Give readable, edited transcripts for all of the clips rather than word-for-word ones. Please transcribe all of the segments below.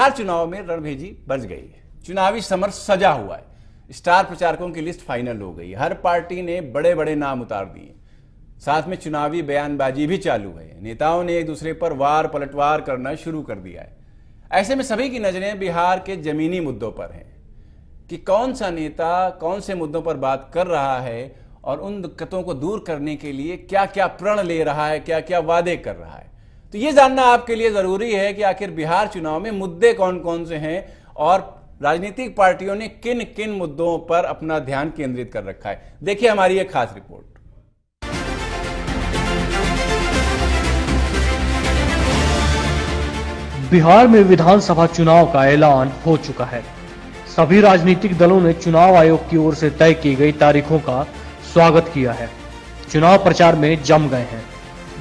बिहार चुनाव में रणभेजी बज गई है। चुनावी समर सजा हुआ है। स्टार प्रचारकों की लिस्ट फाइनल हो गई। हर पार्टी ने बड़े बड़े नाम उतार दिए। साथ में चुनावी बयानबाजी भी चालू है। नेताओं ने एक दूसरे पर वार पलटवार करना शुरू कर दिया है। ऐसे में सभी की नजरें बिहार के जमीनी मुद्दों पर हैं कि कौन सा नेता कौन से मुद्दों पर बात कर रहा है और उन दिक्कतों को दूर करने के लिए क्या क्या प्रण ले रहा है, क्या क्या वादे कर रहा है। तो ये जानना आपके लिए जरूरी है कि आखिर बिहार चुनाव में मुद्दे कौन कौन से हैं और राजनीतिक पार्टियों ने किन किन मुद्दों पर अपना ध्यान केंद्रित कर रखा है। देखिए हमारी एक खास रिपोर्ट। बिहार में विधानसभा चुनाव का ऐलान हो चुका है। सभी राजनीतिक दलों ने चुनाव आयोग की ओर से तय की गई तारीखों का स्वागत किया है। चुनाव प्रचार में जम गए हैं।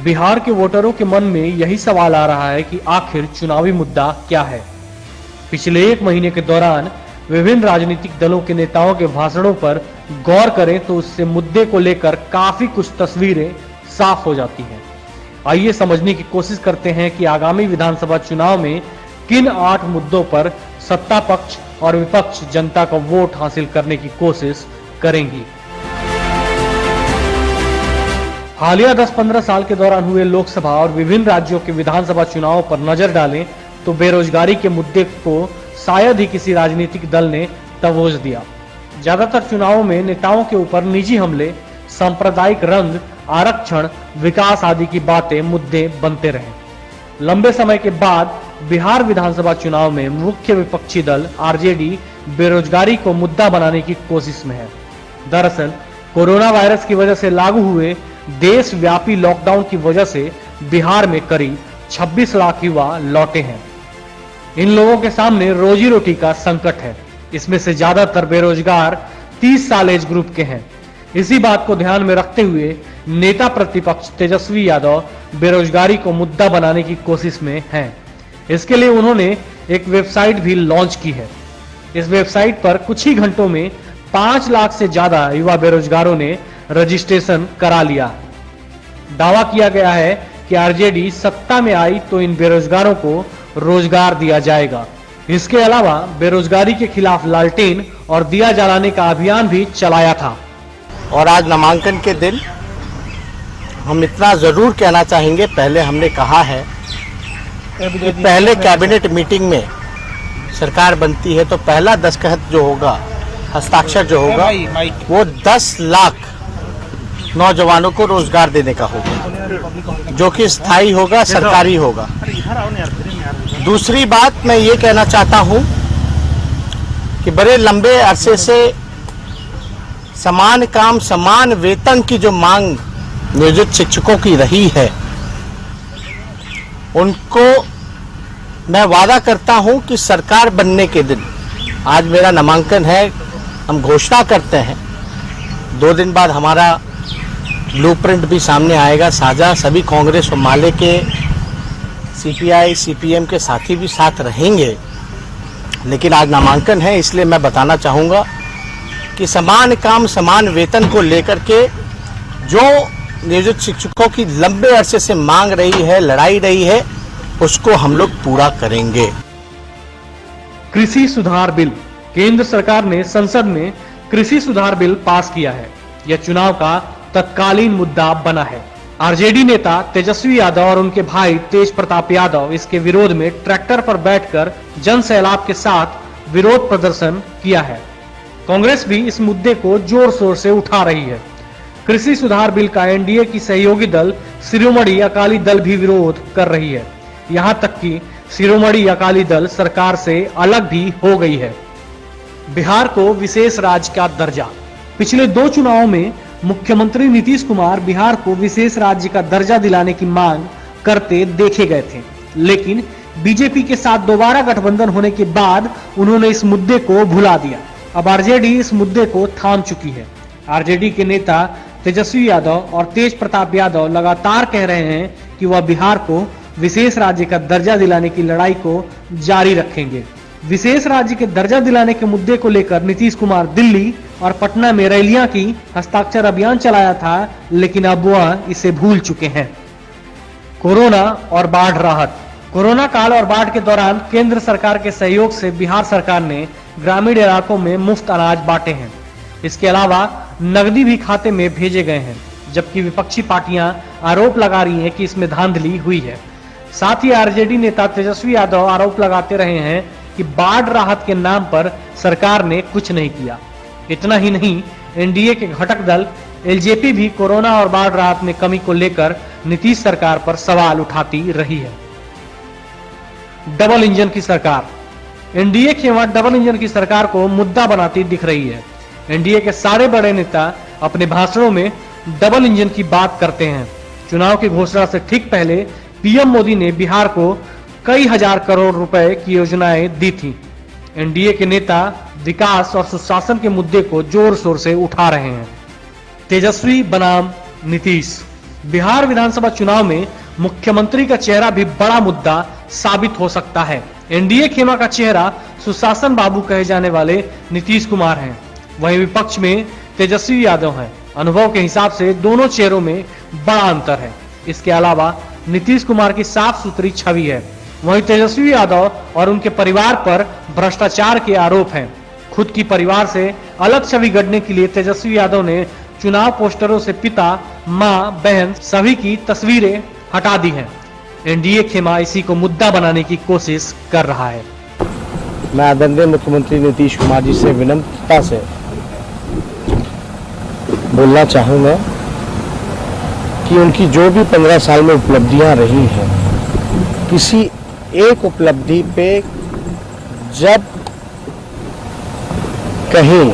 बिहार के वोटरों के मन में यही सवाल आ रहा है कि आखिर चुनावी मुद्दा क्या है। पिछले एक महीने के दौरान विभिन्न राजनीतिक दलों के नेताओं के भाषणों पर गौर करें तो उससे मुद्दे को लेकर काफी कुछ तस्वीरें साफ हो जाती हैं। आइए समझने की कोशिश करते हैं कि आगामी विधानसभा चुनाव में किन 8 मुद्दों पर सत्ता पक्ष और विपक्ष जनता का वोट हासिल करने की कोशिश करेंगी। हालिया 10-15 साल के दौरान हुए लोकसभा और विभिन्न राज्यों के विधानसभा चुनावों पर नजर डालें तो बेरोजगारी के मुद्दे को शायद ही किसी राजनीतिक दल ने तवज्जो दिया। ज्यादातर चुनावों में नेताओं के ऊपर निजी हमले, सांप्रदायिक रंग, आरक्षण, विकास आदि की बातें मुद्दे बनते रहे। लंबे समय के बाद बिहार विधानसभा चुनाव में मुख्य विपक्षी दल आरजेडी बेरोजगारी को मुद्दा बनाने की कोशिश में है। दरअसल कोरोना वायरस की वजह से लागू हुए देशव्यापी लॉकडाउन की वजह से बिहार में करीब 26 लाख युवा लौटे हैं। इन लोगों के सामने रोजी रोटी का संकट है। इसमें से ज्यादातर बेरोजगार 30 साल एज ग्रुप के हैं। इसी बात को ध्यान में रखते हुए नेता प्रतिपक्ष तेजस्वी यादव बेरोजगारी को मुद्दा बनाने की कोशिश में हैं। इसके लिए उन्होंने एक वेबसाइट भी लॉन्च की है। इस वेबसाइट पर कुछ ही घंटों में 5 लाख से ज्यादा युवा बेरोजगारों ने रजिस्ट्रेशन करा लिया। दावा किया गया है कि आरजेडी सत्ता में आई तो इन बेरोजगारों को रोजगार दिया जाएगा। इसके अलावा बेरोजगारी के खिलाफ लालटेन और दिया जलाने का अभियान भी चलाया था। और आज नामांकन के दिन हम इतना जरूर कहना चाहेंगे, पहले हमने कहा है कि पहले कैबिनेट मीटिंग में सरकार बनती है तो पहला दस्तखत जो होगा, हस्ताक्षर जो होगा, वो 10 लाख नौजवानों को रोजगार देने का होगा, जो कि स्थायी होगा, सरकारी होगा। दूसरी बात मैं ये कहना चाहता हूं कि बड़े लंबे अरसे से समान काम समान वेतन की जो मांग नियोजित शिक्षकों की रही है, उनको मैं वादा करता हूं कि सरकार बनने के दिन, आज मेरा नामांकन है, हम घोषणा करते हैं, 2 दिन बाद हमारा ब्लूप्रिंट भी सामने आएगा साझा। सभी कांग्रेस और माले के सीपीआई सीपीएम के साथी भी साथ रहेंगे। लेकिन आज नामांकन है, इसलिए मैं बताना चाहूँगा कि समान काम समान वेतन को लेकर के जो नियोजित शिक्षकों की लंबे अरसे से मांग रही है, लड़ाई रही है, उसको हम लोग पूरा करेंगे। कृषि सुधार बिल। केंद्र सरकार ने संसद में कृषि सुधार बिल पास किया है। यह चुनाव का तत्कालीन मुद्दा बना है। आरजेडी नेता तेजस्वी यादव और उनके भाई तेज प्रताप यादव इसके विरोध में ट्रैक्टर पर बैठकर जन सैलाब के साथ विरोध प्रदर्शन किया है। कांग्रेस भी इस मुद्दे को जोर शोर से उठा रही है। कृषि सुधार बिल का एनडीए की सहयोगी दल शिरोमणि अकाली दल भी विरोध कर रही है। यहाँ तक कि शिरोमणि अकाली दल सरकार से अलग भी हो गई है। बिहार को विशेष राज्य का दर्जा। पिछले 2 चुनावों में मुख्यमंत्री नीतीश कुमार बिहार को विशेष राज्य का दर्जा दिलाने की मांग करते देखे गए थे, लेकिन बीजेपी के साथ दोबारा गठबंधन होने के बाद उन्होंने इस मुद्दे को भुला दिया। अब आरजेडी इस मुद्दे को थाम चुकी है। आरजेडी के नेता तेजस्वी यादव और तेज प्रताप यादव लगातार कह रहे हैं कि वह बिहार को विशेष राज्य का दर्जा दिलाने की लड़ाई को जारी रखेंगे। विशेष राज्य के दर्जा दिलाने के मुद्दे को लेकर नीतीश कुमार दिल्ली और पटना में रैलियां की, हस्ताक्षर अभियान चलाया था, लेकिन अब वह इसे भूल चुके हैं। कोरोना और बाढ़ राहत। कोरोना काल और बाढ़ के दौरान केंद्र सरकार के सहयोग से बिहार सरकार ने ग्रामीण इलाकों में मुफ्त अनाज बांटे हैं। इसके अलावा नकदी भी खाते में भेजे गए हैं, जबकि विपक्षी पार्टियां आरोप लगा रही हैं कि इसमें धांधली हुई है। साथ ही आरजेडी नेता तेजस्वी यादव आरोप लगाते रहे हैं कि बाढ़ राहत के नाम पर सरकार ने कुछ नहीं किया। इतना ही नहीं, एनडीए के घटक दल एलजेपी भी कोरोना और बाढ़ राहत में कमी को लेकर नीतीश सरकार पर सवाल उठाती रही है। डबल इंजन की सरकार, एनडीए खेमा डबल इंजन की सरकार को मुद्दा बनाती दिख रही है। एनडीए के सारे बड़े नेता अपने भाषणों में डबल इंजन की बात करते हैं। चुनाव की घोषणा से ठीक पहले पीएम मोदी ने बिहार को कई हजार करोड़ रुपए की योजनाएं दी थी। एनडीए के नेता विकास और सुशासन के मुद्दे को जोर शोर से उठा रहे हैं। तेजस्वी बनाम नीतीश, बिहार विधानसभा चुनाव में मुख्यमंत्री का चेहरा भी बड़ा मुद्दा साबित हो सकता है। एनडीए खेमा का चेहरा सुशासन बाबू कहे जाने वाले नीतीश कुमार हैं, वहीं विपक्ष में तेजस्वी यादव हैं। अनुभव के हिसाब से दोनों चेहरों में बड़ा अंतर है। इसके अलावा नीतीश कुमार की साफ सुथरी छवि है, वहीं तेजस्वी यादव और उनके परिवार पर भ्रष्टाचार के आरोप हैं। खुद की परिवार से अलग छवि गढ़ने के लिए तेजस्वी यादव ने चुनाव पोस्टरों से पिता, मां, बहन सभी की तस्वीरें हटा दी हैं। एनडीए खेमा इसी को मुद्दा बनाने की कोशिश कर रहा है। मैं आदरणीय मुख्यमंत्री नीतीश कुमार जी से विनम्रता से बोलना चाहूँगा कि उनकी जो भी 15 साल में उपलब्धियां रही हैं, किसी एक उपलब्धि पे जब कहीं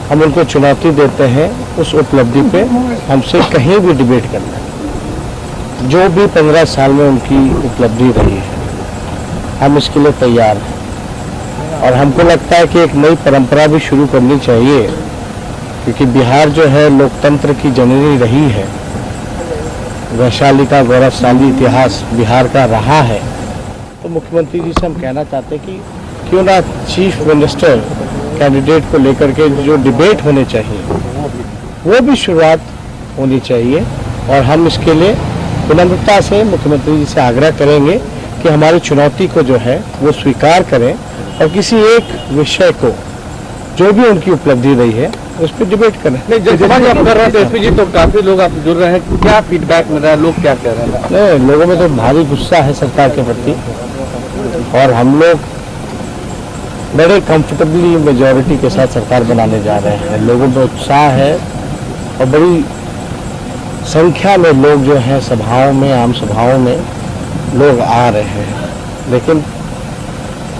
हम उनको चुनौती देते हैं, उस उपलब्धि पे हमसे कहीं भी डिबेट करना है। जो भी 15 साल में उनकी उपलब्धि रही है, हम इसके लिए तैयार हैं। और हमको लगता है कि एक नई परंपरा भी शुरू करनी चाहिए, क्योंकि बिहार जो है लोकतंत्र की जननी रही है। वैशाली का गौरवशाली इतिहास बिहार का रहा है। तो मुख्यमंत्री जी से हम कहना चाहते हैं कि क्यों ना चीफ मिनिस्टर कैंडिडेट को लेकर के जो डिबेट होने चाहिए, वो भी शुरुआत होनी चाहिए। और हम इसके लिए विनम्रता से मुख्यमंत्री जी से आग्रह करेंगे कि हमारी चुनौती को जो है वो स्वीकार करें और किसी एक विषय को, जो भी उनकी उपलब्धि रही है, उस पर डिबेट करें। जब आप कर रहे हैं एसपी जी, तो काफी लोग आप जुड़ रहे हैं, क्या फीडबैक मिल रहा है, लोग क्या कह रहे हैं? नहीं, लोगों में तो भारी गुस्सा है सरकार के प्रति, और हम लोग बड़े कंफर्टेबली मेजॉरिटी के साथ सरकार बनाने जा रहे हैं। लोगों में उत्साह है और बड़ी संख्या में लोग जो है सभाओं में, आम सभाओं में लोग आ रहे हैं। लेकिन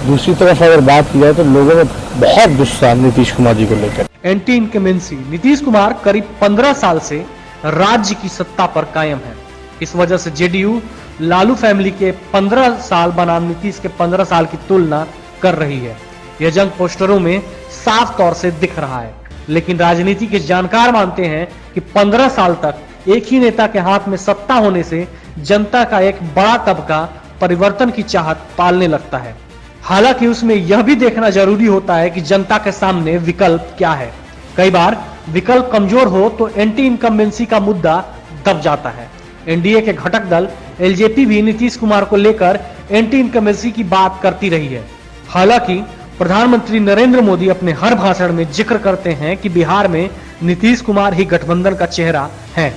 दूसरी तरफ अगर बात की जाए तो लोगों में बहुत गुस्सा नीतीश कुमार जी को लेकर। एंटी इनकमेंसी, नीतीश कुमार करीब 15 साल से राज्य की सत्ता पर कायम है। इस वजह से जेडीयू लालू फैमिली के 15 साल बनाम नीतीश के 15 साल की तुलना कर रही है। यह जंग पोस्टरों में साफ तौर से दिख रहा है। लेकिन राजनीति के जानकार मानते हैं कि 15 साल तक एक ही नेता के हाथ में सत्ता होने से जनता का एक बड़ा तबका परिवर्तन की चाहत पालने लगता है। हालांकि उसमें यह भी देखना जरूरी होता है कि जनता के सामने विकल्प क्या है। कई बार विकल्प कमजोर हो तो एंटी इनकम्बेंसी का मुद्दा दब जाता है। एनडीए के घटक दल एलजेपी भी नीतीश कुमार को लेकर एंटी इनकम्बेंसी की बात करती रही है। हालांकि प्रधानमंत्री नरेंद्र मोदी अपने हर भाषण में जिक्र करते हैं कि बिहार में नीतीश कुमार ही गठबंधन का चेहरा है।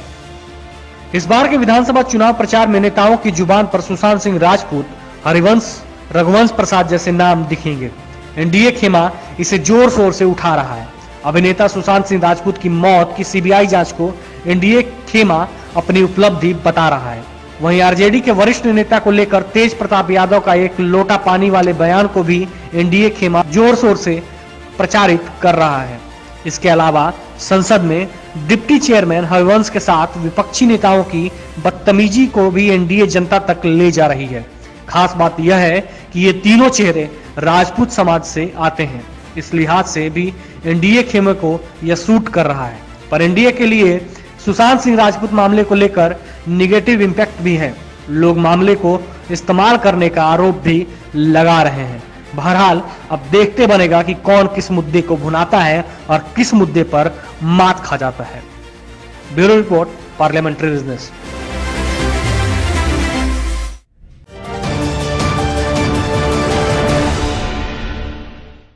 इस बार के विधानसभा चुनाव प्रचार में नेताओं की जुबान पर सुशांत सिंह राजपूत, हरिवंश, रघुवंश प्रसाद जैसे नाम दिखेंगे। एनडीए खेमा इसे जोर शोर से उठा रहा है। अभिनेता सुशांत सिंह राजपूत की मौत की सीबीआई जांच को एनडीए खेमा अपनी उपलब्धि बता रहा है। वहीं आरजेडी के वरिष्ठ नेता को लेकर तेज प्रताप यादव का एक लोटा पानी वाले बयान को भी एनडीए खेमा जोर शोर से प्रचारित कर रहा है। इसके अलावा संसद में डिप्टी चेयरमैन हरिवंश के साथ विपक्षी नेताओं की बदतमीजी को भी एनडीए जनता तक ले जा रही है। खास बात यह है कि ये तीनों चेहरे राजपूत समाज से आते हैं। इस लिहाज से भी एनडीए खेमे को यह सूट कर रहा है। पर एनडीए के लिए सुशांत सिंह राजपूत मामले को लेकर निगेटिव इंपैक्ट भी है। लोग मामले को इस्तेमाल करने का आरोप भी लगा रहे हैं। बहरहाल अब देखते बनेगा कि कौन किस मुद्दे को भुनाता है और किस मुद्दे पर मात खा जाता है। Bureau report, parliamentary business.